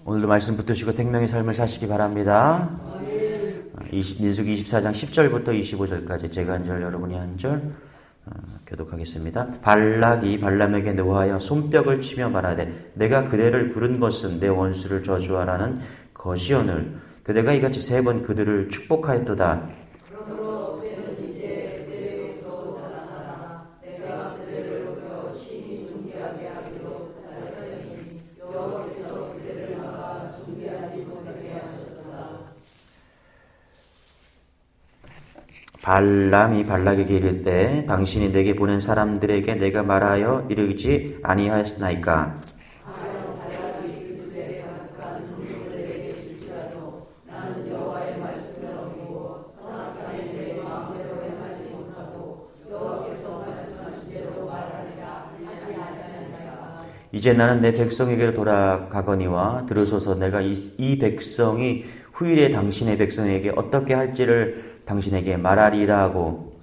오늘도 말씀 붙드시고 생명의 삶을 사시기 바랍니다. 민수기 24장 10절부터 25절까지 제가 한 절 여러분이 한 절 교독하겠습니다. 발락이 발람에게 노하여 손뼉을 치며 말하되 내가 그대를 부른 것은 내 원수를 저주하라는 것이오늘 그대가 이같이 3번 그들을 축복하였도다. 발람이 발락에게 이르되 당신이 내게 보낸 사람들에게 내가 말하여 이르지 아니하였나이까. 이제 나는 내 백성에게로 돌아가거니와 들으소서. 내가 이 백성이 후일에 당신의 백성에게 어떻게 할지를 당신에게 말하리라 하고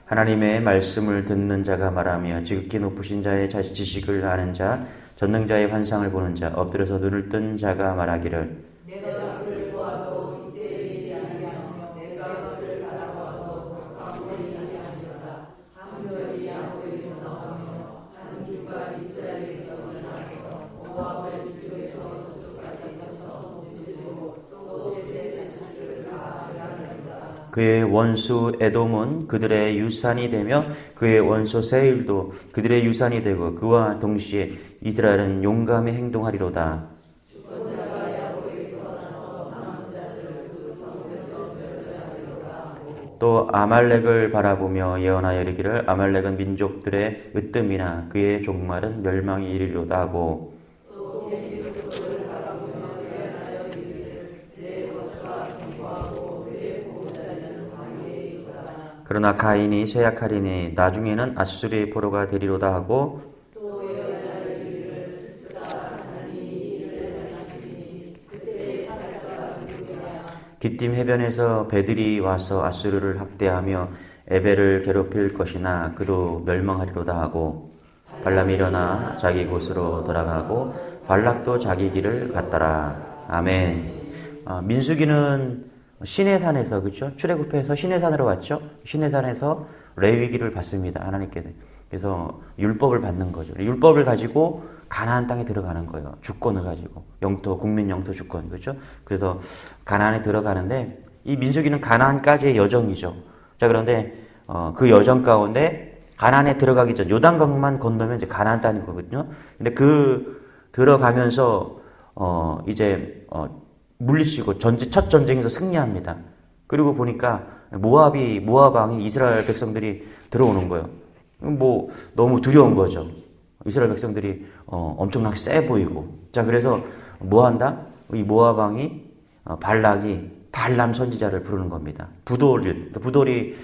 하나님의 말씀을 듣는 자가 말하며 지극히 높으신 자의 지식을 아는 자 전능자의 환상을 보는 자 엎드려서 눈을 뜬 자가 말하기를 내가 그를 보아도 이때의 일이 아니하며 내가 그를 바라보아도 아무것이 아니하리로다. 한 별이 야곱에서 나가며 한 주가 이스라엘에서 나가서 모압을 이쪽에서 저쪽까지 쳐서 뭉치고 또 셋의 자식을 다 멸하리로다. 그의 원수 에돔은 그들의 유산이 되며 그의 원수 세일도 그들의 유산이 되고 그와 동시에 이스라엘은 용감히 행동하리로다. 또 아말렉을 바라보며 예언하여 이르기를 아말렉은 민족들의 으뜸이나 그의 종말은 멸망이 이르리로다 하고 그러나 가인이 쇠약하리니 나중에는 아수르의 포로가 되리로다 하고 기띔 해변에서 배들이 와서 아수르를 학대하며 에벨을 괴롭힐 것이나 그도 멸망하리로다 하고 발람이 일어나 자기 곳으로 돌아가고 발락도 자기 길을 갔더라. 아멘. 민수기는 시내산에서 그렇죠? 출애굽해서 시내산으로 왔죠. 시내산에서 레위기를 받습니다. 하나님께서. 그래서 율법을 받는 거죠. 율법을 가지고 가나안 땅에 들어가는 거예요. 주권을 가지고 영토, 국민 영토 주권 그렇죠? 그래서 가나안에 들어가는데 이 민수기는 가나안까지의 여정이죠. 자 그런데 그 여정 가운데 가나안에 들어가기 전 요단강만 건너면 이제 가나안 땅인 거거든요. 근데 그 들어가면서 이제 물리치고 첫 전쟁에서 승리합니다. 그리고 보니까 모압 왕이 이스라엘 백성들이 들어오는 거예요. 뭐 너무 두려운 거죠. 이스라엘 백성들이 엄청나게 세 보이고. 자 그래서 뭐 한다? 이 모압 왕이 발락이 발람 선지자를 부르는 겁니다. 부돌이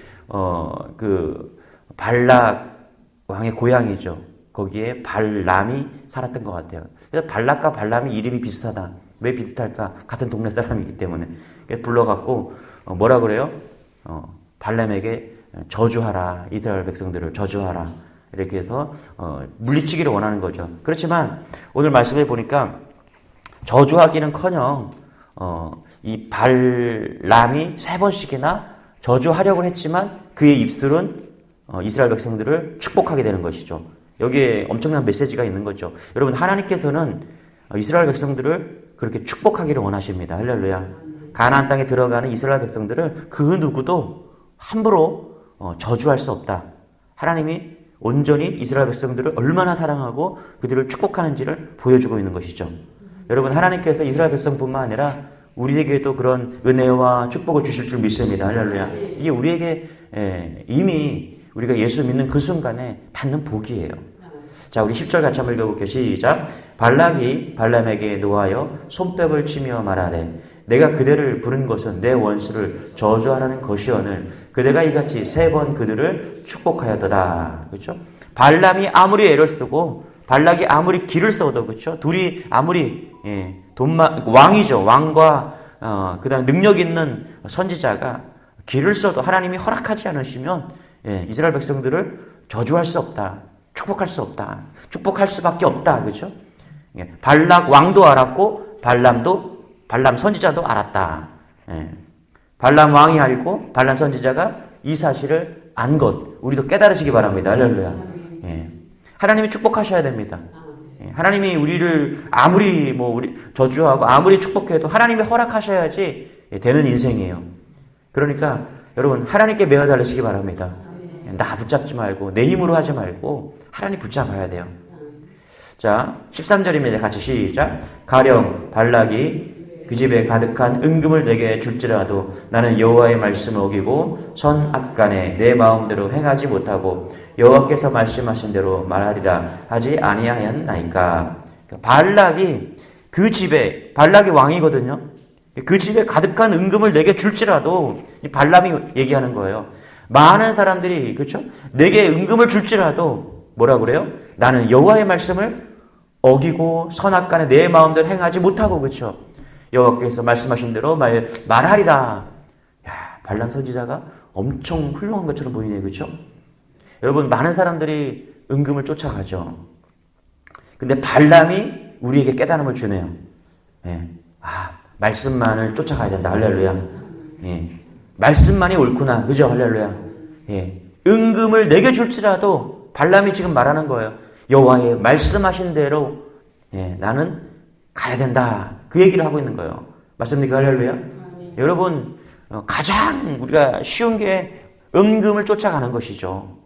그 발락 왕의 고향이죠. 거기에 발람이 살았던 것 같아요. 그래서 발락과 발람이 이름이 비슷하다. 왜 비슷할까? 같은 동네 사람이기 때문에. 불러갖고 뭐라 그래요? 발람에게 저주하라. 이스라엘 백성들을 저주하라. 이렇게 해서 물리치기를 원하는 거죠. 그렇지만 오늘 말씀해 보니까 저주하기는커녕 이 발람이 3번씩이나 저주하려고 했지만 그의 입술은 이스라엘 백성들을 축복하게 되는 것이죠. 여기에 엄청난 메시지가 있는 거죠. 여러분 하나님께서는 이스라엘 백성들을 그렇게 축복하기를 원하십니다. 할렐루야. 가나안 땅에 들어가는 이스라엘 백성들을 그 누구도 함부로 저주할 수 없다. 하나님이 온전히 이스라엘 백성들을 얼마나 사랑하고 그들을 축복하는지를 보여주고 있는 것이죠. 여러분 하나님께서 이스라엘 백성뿐만 아니라 우리에게도 그런 은혜와 축복을 주실 줄 믿습니다. 할렐루야. 이게 우리에게 이미 우리가 예수 믿는 그 순간에 받는 복이에요. 자, 우리 10절 같이 한번 읽어볼게요. 시작. 발락이 발람에게 노하여 손뼉을 치며 말하되 내가 그대를 부른 것은 내 원수를 저주하라는 것이오늘 그대가 이같이 3번 그들을 축복하였도다. 그렇죠? 발람이 아무리 애를 쓰고 발락이 아무리 길을 써도 그렇죠? 둘이 아무리 왕이죠. 왕과 그다음 능력 있는 선지자가 길을 써도 하나님이 허락하지 않으시면 이스라엘 백성들을 저주할 수 없다. 축복할 수 없다. 축복할 수밖에 없다. 그렇죠? 발락 왕도 알았고 발람 선지자도 알았다. 발람 왕이 알고 발람 선지자가 이 사실을 안 것 우리도 깨달으시기 바랍니다. 할렐루야. 하나님이 축복하셔야 됩니다. 하나님이 우리를 아무리 우리 저주하고 아무리 축복해도 하나님이 허락하셔야지 되는 인생이에요. 그러니까 여러분 하나님께 매어 달리시기 바랍니다. 나 붙잡지 말고 내 힘으로 하지 말고 하나님 붙잡아야 돼요. 자, 13절입니다. 같이 시작. 가령 발락이 그 집에 가득한 은금을 내게 줄지라도 나는 여호와의 말씀을 어기고 선악간에 내 마음대로 행하지 못하고 여호와께서 말씀하신 대로 말하리라 하지 아니하였나이까. 발락이 발락이 왕이거든요. 그 집에 가득한 은금을 내게 줄지라도 발람이 얘기하는 거예요. 많은 사람들이 그렇죠? 내게 은금을 줄지라도 뭐라 그래요? 나는 여호와의 말씀을 어기고 선악간에 내 마음대로 행하지 못하고 그렇죠? 여호와께서 말씀하신 대로 말하리라. 야, 발람 선지자가 엄청 훌륭한 것처럼 보이네요. 그렇죠? 여러분 많은 사람들이 은금을 쫓아가죠. 근데 발람이 우리에게 깨달음을 주네요. 말씀만을 쫓아가야 된다. 할렐루야. 말씀만이 옳구나. 그죠? 할렐루야. 은금을 내게 줄지라도 발람이 지금 말하는 거예요. 여호와의 말씀하신 대로 나는 가야 된다. 그 얘기를 하고 있는 거예요. 맞습니까? 할렐루야. 여러분 가장 우리가 쉬운 게 은금을 쫓아가는 것이죠.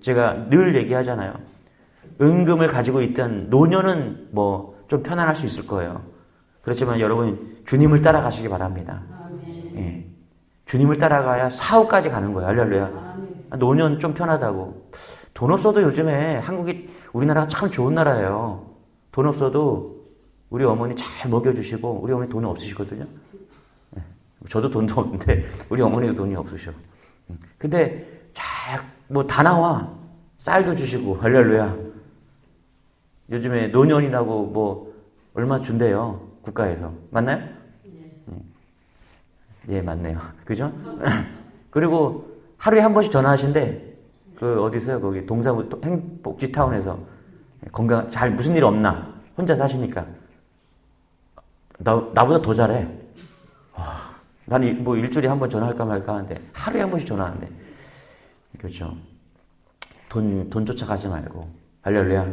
제가 늘 얘기하잖아요. 은금을 가지고 있던 노년은 좀 편안할 수 있을 거예요. 그렇지만 여러분 주님을 따라가시기 바랍니다. 주님을 따라가야 사후까지 가는 거예요. 할렐루야. 노년 좀 편하다고. 돈 없어도 요즘에 우리나라가 참 좋은 나라예요. 돈 없어도 우리 어머니 잘 먹여주시고 우리 어머니 돈이 없으시거든요. 저도 돈도 없는데 우리 어머니도 돈이 없으셔. 근데 다 나와. 쌀도 주시고 할렐루야. 요즘에 노년이라고 얼마 준대요. 국가에서. 맞나요? 예, 맞네요. 그죠? 그리고 하루에 한 번씩 전화하신대. 어디서요? 거기 동사무 행복지타운에서 무슨 일 없나? 혼자 사시니까. 나보다 더 잘해. 난 일주일에 한 번 전화할까 말까 하는데 하루에 한 번씩 전화하는데. 그렇죠. 돈 쫓아가지 말고. 할렐루야.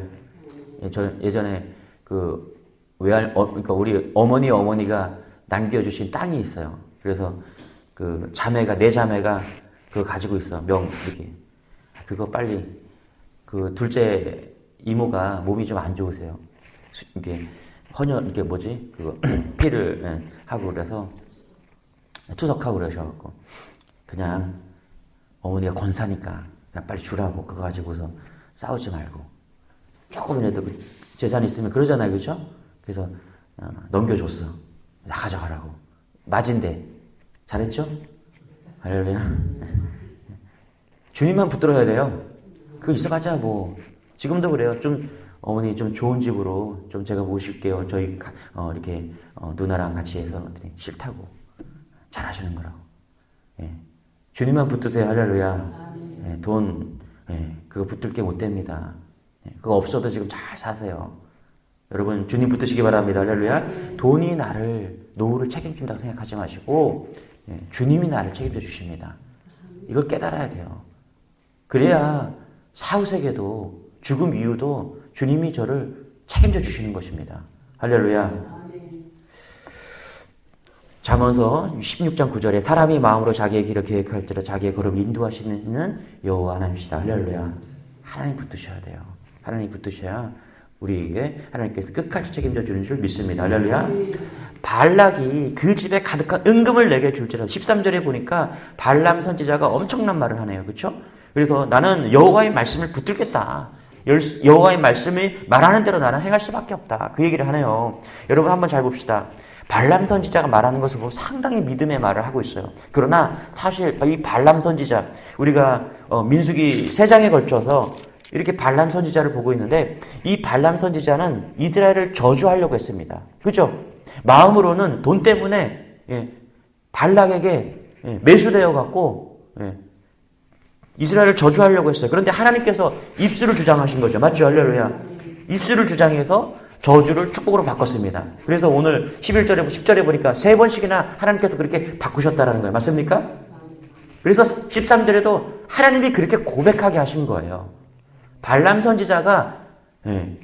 저 예전에 그러니까 우리 어머니가 남겨주신 땅이 있어요. 그래서 내 자매가 그거 가지고 있어. 이렇게. 그거 빨리, 둘째 이모가 몸이 좀 안 좋으세요. 이게, 피를 하고 그래서, 투석하고 그러셔갖고, 그냥 어머니가 권사니까, 그냥 빨리 주라고, 그거 가지고서 싸우지 말고, 조금이라도 재산 있으면 그러잖아요. 그죠? 그래서, 넘겨줬어. 나 가져가라고. 맞은데. 잘했죠? 할렐루야. 주님만 붙들어야 돼요. 그거 있어봤자 지금도 그래요. 어머니 좀 좋은 집으로 좀 제가 모실게요. 저희, 이렇게, 누나랑 같이 해서 싫다고. 잘하시는 거라고. 주님만 붙드세요. 할렐루야. 그거 붙들 게 못 됩니다. 그거 없어도 지금 잘 사세요. 여러분, 주님 붙드시기 바랍니다. 할렐루야. 돈이 노후를 책임진다고 생각하지 마시고, 주님이 나를 책임져 주십니다. 이걸 깨달아야 돼요. 그래야 사후세계도 죽음 이후도 주님이 저를 책임져 주시는 것입니다. 할렐루야. 잠언서 16장 9절에 사람이 마음으로 자기의 길을 계획할지라 자기의 걸음 인도하시는 여호와 하나님이시다. 할렐루야. 하나님 붙드셔야 돼요. 하나님 붙드셔야 우리에게 하나님께서 끝까지 책임져 주는 줄 믿습니다. 할렐루야. 발락이 그 집에 가득한 은금을 내게 줄지라도 13절에 보니까 발람 선지자가 엄청난 말을 하네요. 그렇죠? 그래서 나는 여호와의 말씀을 붙들겠다. 여호와의 말씀이 말하는 대로 나는 행할 수밖에 없다. 그 얘기를 하네요. 여러분 한번 잘 봅시다. 발람 선지자가 말하는 것을 보고 상당히 믿음의 말을 하고 있어요. 그러나 사실 이 발람 선지자, 우리가 민수기 3장에 걸쳐서 이렇게 발람 선지자를 보고 있는데 이 발람 선지자는 이스라엘을 저주하려고 했습니다. 그죠? 마음으로는 돈 때문에 발락에게 매수되어 갖고 이스라엘을 저주하려고 했어요. 그런데 하나님께서 입술을 주장하신 거죠. 맞죠? 할렐루야. 입술을 주장해서 저주를 축복으로 바꿨습니다. 그래서 오늘 11절에 10절에 보니까 3번씩이나 하나님께서 그렇게 바꾸셨다라는 거예요. 맞습니까? 그래서 13절에도 하나님이 그렇게 고백하게 하신 거예요. 발람 선지자가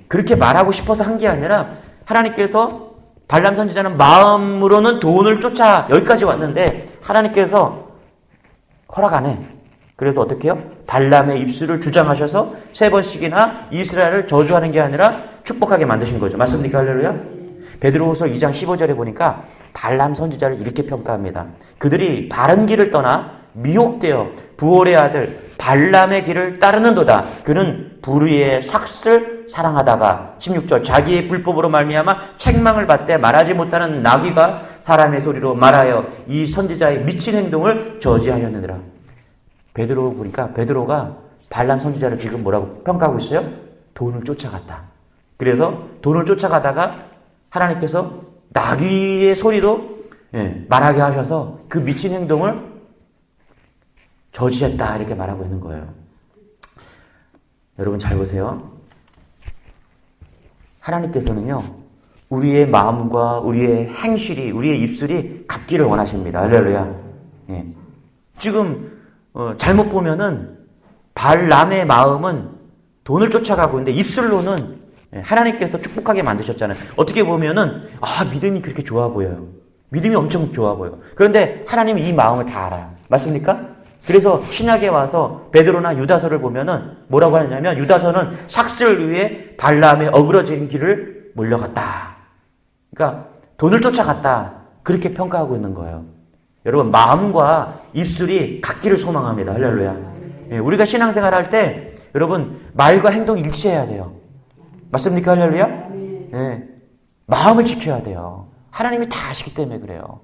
그렇게 말하고 싶어서 한 게 아니라 하나님께서 발람 선지자는 마음으로는 돈을 쫓아 여기까지 왔는데 하나님께서 허락 안 해. 그래서 어떻게 해요? 발람의 입술을 주장하셔서 3번씩이나 이스라엘을 저주하는 게 아니라 축복하게 만드신 거죠. 맞습니까? 할렐루야? 베드로후서 2장 15절에 보니까 발람 선지자를 이렇게 평가합니다. 그들이 바른 길을 떠나 미혹되어 부올의 아들 발람의 길을 따르는도다. 그는 불의의 삭슬 사랑하다가 16절 자기의 불법으로 말미암아 책망을 받되 말하지 못하는 나귀가 사람의 소리로 말하여 이 선지자의 미친 행동을 저지하였느니라. 베드로 보니까 베드로가 발람 선지자를 지금 뭐라고 평가하고 있어요? 돈을 쫓아갔다. 그래서 돈을 쫓아가다가 하나님께서 나귀의 소리도 말하게 하셔서 그 미친 행동을 저지했다 이렇게 말하고 있는 거예요. 여러분 잘 보세요. 하나님께서는요 우리의 마음과 우리의 행실이 우리의 입술이 같기를 원하십니다. 할렐루야. 지금 잘못 보면은 발람의 마음은 돈을 쫓아가고 있는데 입술로는 하나님께서 축복하게 만드셨잖아요. 어떻게 보면은 믿음이 그렇게 좋아 보여요. 믿음이 엄청 좋아 보여요. 그런데 하나님이 이 마음을 다 알아요. 맞습니까? 그래서 신약에 와서 베드로나 유다서를 보면은 뭐라고 하느냐면 유다서는 삭슬을 위해 발람의 어그러진 길을 몰려갔다. 그러니까 돈을 쫓아갔다. 그렇게 평가하고 있는 거예요. 여러분 마음과 입술이 같기를 소망합니다. 할렐루야. 우리가 신앙생활 할 때 여러분 말과 행동이 일치해야 돼요. 맞습니까? 할렐루야. 마음을 지켜야 돼요. 하나님이 다 아시기 때문에 그래요.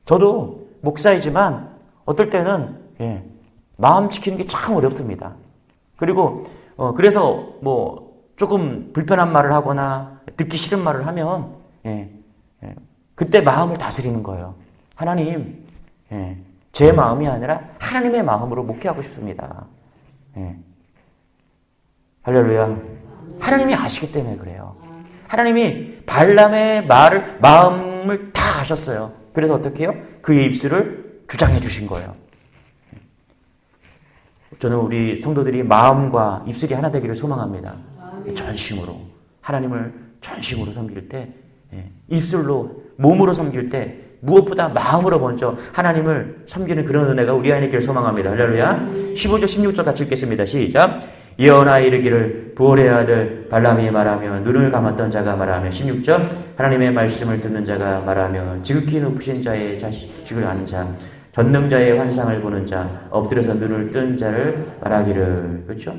저도 목사이지만 어떨 때는 마음 지키는 게 참 어렵습니다. 그리고 그래서 뭐 조금 불편한 말을 하거나 듣기 싫은 말을 하면 그때 마음을 다스리는 거예요. 하나님, 제 마음이 아니라 하나님의 마음으로 목회하고 싶습니다. 할렐루야. 하나님이 아시기 때문에 그래요. 하나님이 발람의 마음을 다 아셨어요. 그래서 어떻게 해요? 그의 입술을 주장해 주신 거예요. 저는 우리 성도들이 마음과 입술이 하나 되기를 소망합니다. 전심으로. 하나님을 전심으로 섬길 때, 입술로, 몸으로 섬길 때, 무엇보다 마음으로 먼저 하나님을 섬기는 그런 은혜가 우리 안에 있기를 소망합니다. 할렐루야. 15절, 16절 같이 읽겠습니다. 시작. 예언하여 이르기를 부올의 아들 발람이 말하며 눈을 감았던 자가 말하며 16절 하나님의 말씀을 듣는 자가 말하며 지극히 높으신 자의 자식을 아는 자 전능자의 환상을 보는 자 엎드려서 눈을 뜬 자를 말하기를. 그렇죠?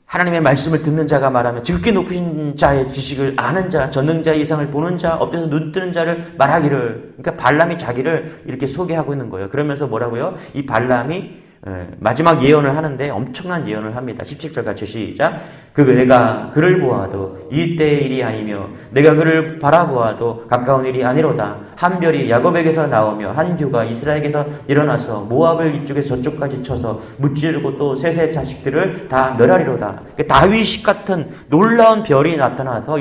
하나님의 말씀을 듣는 자가 말하며 지극히 높으신 자의 지식을 아는 자 전능자의 이상을 보는 자 엎드려서 눈 뜨는 자를 말하기를. 그러니까 발람이 자기를 이렇게 소개하고 있는 거예요. 그러면서 뭐라고요? 이 발람이 마지막 예언을 하는데 엄청난 예언을 합니다. 17절 같이 시작. 내가 그를 보아도 이때의 일이 아니며 내가 그를 바라보아도 가까운 일이 아니로다. 한 별이 야곱에게서 나오며 한 규가 이스라엘에게서 일어나서 모압을 이쪽에서 저쪽까지 쳐서 무찌르고 또 셋의 자식들을 다 멸하리로다. 다윗 같은 놀라운 별이 나타나서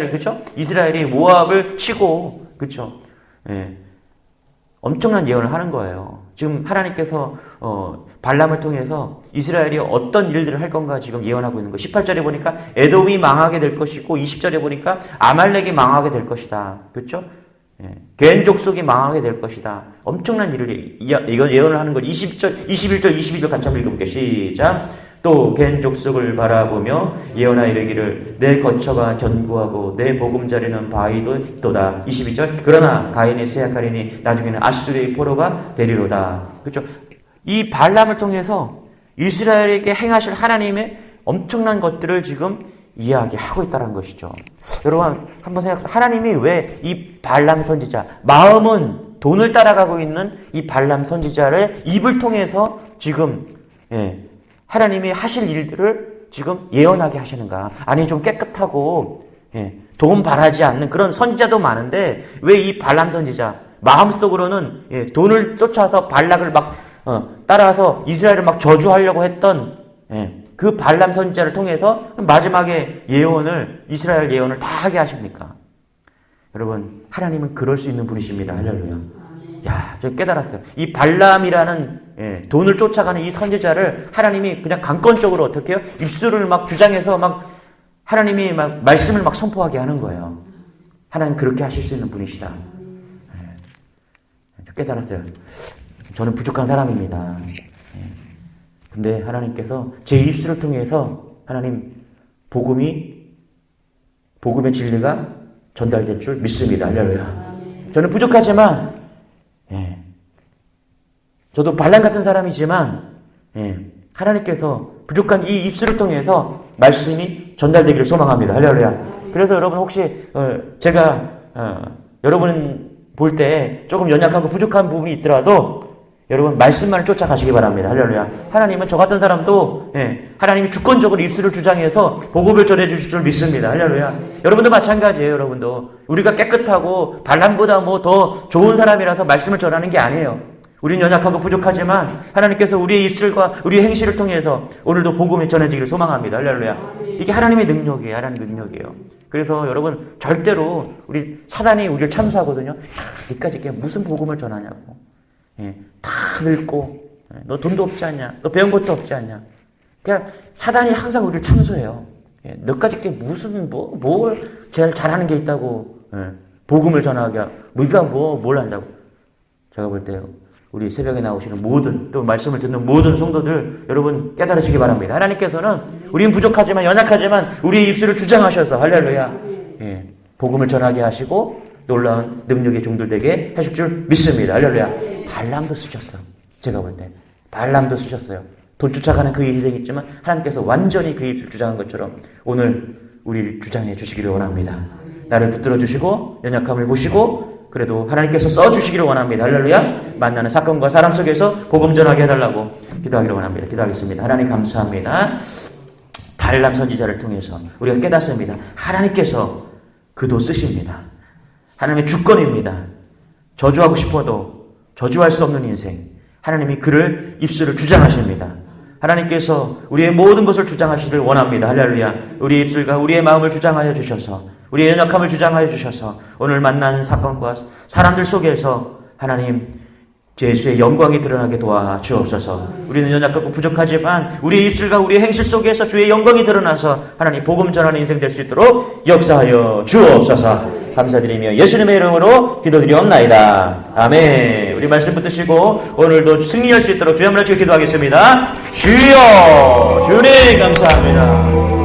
그죠? 이스라엘이 모압을 치고, 그죠? 엄청난 예언을 하는 거예요. 지금 하나님께서 발람을 통해서 이스라엘이 어떤 일들을 할 건가 지금 예언하고 있는 거예요. 18절에 보니까 에돔이 망하게 될 것이고 20절에 보니까 아말렉이 망하게 될 것이다. 그렇죠? 겐 족속이 망하게 될 것이다. 엄청난 일을 이건 예언을 하는 거예요. 21절, 22절 같이 한번 읽어볼게요. 시작. 또 겐 족속을 바라보며 예언하 이르기를 내 거처가 견고하고 내 보금자리는 바위도 있도다. 22절 그러나 가인이 쇠약하리니 나중에는 아수르의 포로가 되리로다. 그렇죠? 이 발람을 통해서 이스라엘에게 행하실 하나님의 엄청난 것들을 지금 이야기하고 있다는 것이죠. 여러분 한번 하나님이 왜 이 발람 선지자 마음은 돈을 따라가고 있는 이 발람 선지자를 입을 통해서 지금 하나님이 하실 일들을 지금 예언하게 하시는가? 아니 좀 깨끗하고 돈 바라지 않는 그런 선지자도 많은데 왜 이 발람 선지자 마음속으로는 돈을 쫓아서 발락을 막 따라서 이스라엘을 막 저주하려고 했던 그 발람 선지자를 통해서 마지막에 예언을, 이스라엘 예언을 다 하게 하십니까? 여러분, 하나님은 그럴 수 있는 분이십니다. 할렐루야. 야, 저 깨달았어요. 이 발람이라는 돈을 쫓아가는 이 선지자를 하나님이 그냥 강권적으로 어떻게 해요? 입술을 막 주장해서 막 하나님이 막 말씀을 막 선포하게 하는 거예요. 하나님 그렇게 하실 수 있는 분이시다. 깨달았어요. 저는 부족한 사람입니다. 근데 하나님께서 제 입술을 통해서 하나님 복음의 진리가 전달될 줄 믿습니다. 할렐루야. 저는 부족하지만 저도 발람 같은 사람이지만 하나님께서 부족한 이 입술을 통해서 말씀이 전달되기를 소망합니다. 할렐루야. 그래서 여러분 혹시 제가 여러분 볼 때 조금 연약하고 부족한 부분이 있더라도 여러분 말씀만을 쫓아가시기 바랍니다. 할렐루야. 하나님은 저 같은 사람도 하나님이 주권적으로 입술을 주장해서 복음을 전해주실 줄 믿습니다. 할렐루야. 여러분도 마찬가지예요. 여러분도 우리가 깨끗하고 발람보다 뭐 더 좋은 사람이라서 말씀을 전하는 게 아니에요. 우리는 연약하고 부족하지만 하나님께서 우리의 입술과 우리의 행실을 통해서 오늘도 복음이 전해지기를 소망합니다. 할렐루야. 이게 하나님의 능력이에요. 하나님의 능력이에요. 그래서 여러분 절대로 우리 사단이 우리를 참수하거든요. 니까지 무슨 복음을 전하냐고. 다 늙고 너 돈도 없지 않냐? 너 배운 것도 없지 않냐? 그러니까 사단이 항상 우리를 참수해요. 너까지 게 무슨 뭘 제일 잘하는 게 있다고 복음을 전하게 하고 네가 뭘 한다고. 제가 볼 때요. 우리 새벽에 나오시는 모든 또 말씀을 듣는 모든 성도들 여러분 깨달으시기 바랍니다. 하나님께서는 우리는 부족하지만 연약하지만 우리의 입술을 주장하셔서 할렐루야 복음을 전하게 하시고 놀라운 능력의 종들 되게 하실 줄 믿습니다. 할렐루야. 발람도 쓰셨어. 제가 볼 때 발람도 쓰셨어요. 돈 쫓아가는 그 인생이 있지만 하나님께서 완전히 그 입술 주장한 것처럼 오늘 우리를 주장해 주시기를 원합니다. 나를 붙들어 주시고 연약함을 보시고 그래도 하나님께서 써주시기를 원합니다. 할렐루야. 만나는 사건과 사람 속에서 복음 전하게 해달라고 기도하기를 원합니다. 기도하겠습니다. 하나님 감사합니다. 발람 선지자를 통해서 우리가 깨닫습니다. 하나님께서 그도 쓰십니다. 하나님의 주권입니다. 저주하고 싶어도 저주할 수 없는 인생. 하나님이 그를 입술을 주장하십니다. 하나님께서 우리의 모든 것을 주장하시기를 원합니다. 할렐루야. 우리의 입술과 우리의 마음을 주장하여 주셔서 우리의 연약함을 주장하여 주셔서 오늘 만난 사건과 사람들 속에서 하나님 예수의 영광이 드러나게 도와주옵소서. 우리는 연약하고 부족하지만 우리의 입술과 우리의 행실 속에서 주의 영광이 드러나서 하나님 복음 전하는 인생 될 수 있도록 역사하여 주옵소서. 감사드리며 예수님의 이름으로 기도드리옵나이다. 아멘. 우리 말씀 붙드시고 오늘도 승리할 수 있도록 주의 한번 같이 기도하겠습니다. 주여 주님 감사합니다.